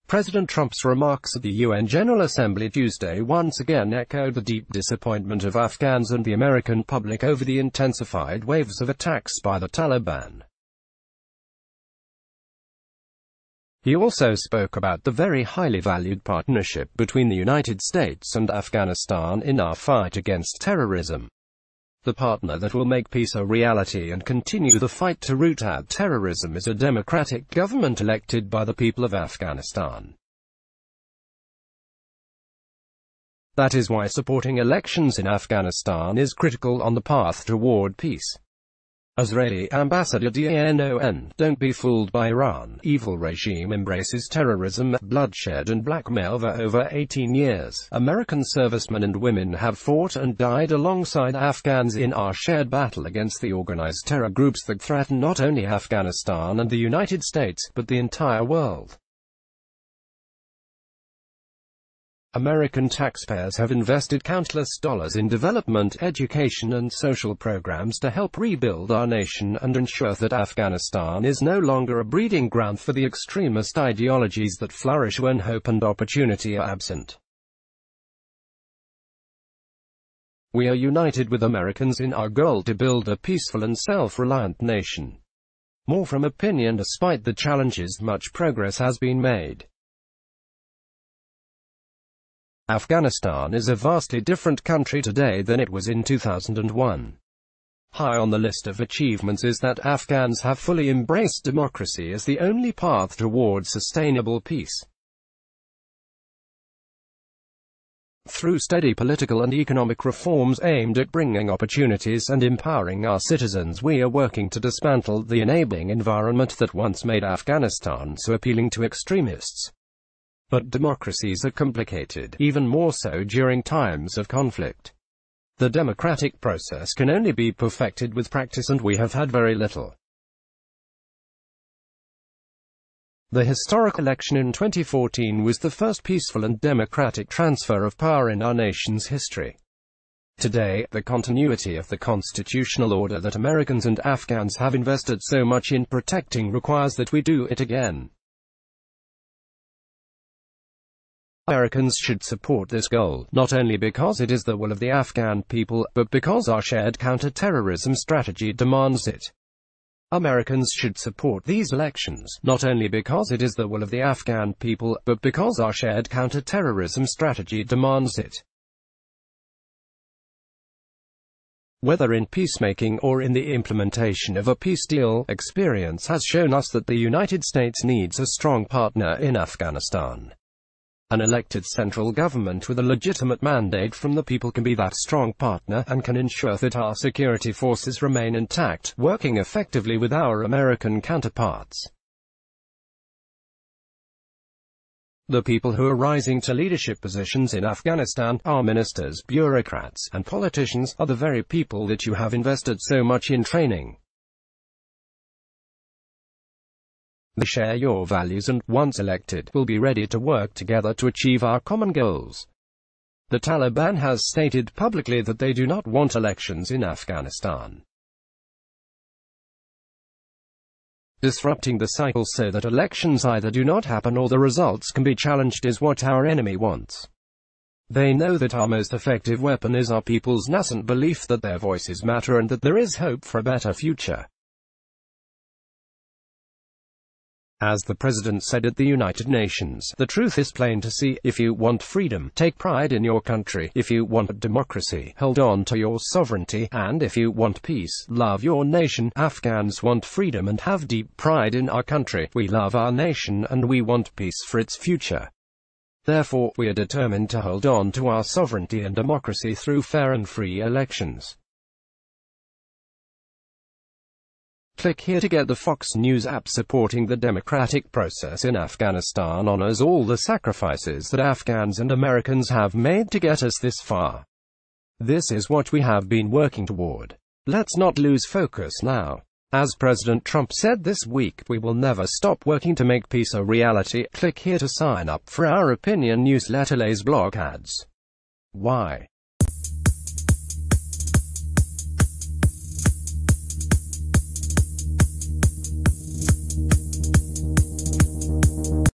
President Trump's remarks at the U.N. General Assembly Tuesday once again echoed the deep disappointment of Afghans and the American public over the intensified waves of attacks by the Taliban. He also spoke about the very highly valued partnership between the United States and Afghanistan in our fight against terrorism. The partner that will make peace a reality and continue the fight to root out terrorism is a democratic government elected by the people of Afghanistan. That is why supporting elections in Afghanistan is critical on the path toward peace. Israeli Ambassador D.A.N. Don't be fooled by Iran. Evil regime embraces terrorism, bloodshed and blackmail for over 18 years. American servicemen and women have fought and died alongside Afghans in our shared battle against the organized terror groups that threaten not only Afghanistan and the United States, but the entire world. American taxpayers have invested countless dollars in development, education and social programs to help rebuild our nation and ensure that Afghanistan is no longer a breeding ground for the extremist ideologies that flourish when hope and opportunity are absent. We are united with Americans in our goal to build a peaceful and self-reliant nation. More from opinion. Despite the challenges, much progress has been made. Afghanistan is a vastly different country today than it was in 2001. High on the list of achievements is that Afghans have fully embraced democracy as the only path toward sustainable peace. Through steady political and economic reforms aimed at bringing opportunities and empowering our citizens, we are working to dismantle the enabling environment that once made Afghanistan so appealing to extremists. But democracies are complicated, even more so during times of conflict. The democratic process can only be perfected with practice, and we have had very little. The historic election in 2014 was the first peaceful and democratic transfer of power in our nation's history. Today, the continuity of the constitutional order that Americans and Afghans have invested so much in protecting requires that we do it again. Americans should support this goal, not only because it is the will of the Afghan people, but because our shared counter-terrorism strategy demands it. Americans should support these elections, not only because it is the will of the Afghan people, but because our shared counter-terrorism strategy demands it. Whether in peacemaking or in the implementation of a peace deal, experience has shown us that the United States needs a strong partner in Afghanistan. An elected central government with a legitimate mandate from the people can be that strong partner, and can ensure that our security forces remain intact, working effectively with our American counterparts. The people who are rising to leadership positions in Afghanistan, our ministers, bureaucrats, and politicians, are the very people that you have invested so much in training. They share your values and, once elected, will be ready to work together to achieve our common goals. The Taliban has stated publicly that they do not want elections in Afghanistan. Disrupting the cycle so that elections either do not happen or the results can be challenged is what our enemy wants. They know that our most effective weapon is our people's nascent belief that their voices matter and that there is hope for a better future. As the President said at the United Nations, the truth is plain to see. If you want freedom, take pride in your country. If you want democracy, hold on to your sovereignty. And if you want peace, love your nation. Afghans want freedom and have deep pride in our country. We love our nation and we want peace for its future. Therefore, we are determined to hold on to our sovereignty and democracy through fair and free elections. Click here to get the Fox News app. Supporting the democratic process in Afghanistan honors all the sacrifices that Afghans and Americans have made to get us this far. This is what we have been working toward. Let's not lose focus now. As President Trump said this week, we will never stop working to make peace a reality. Click here to sign up for our opinion newsletter. Lay's blog ads. Why?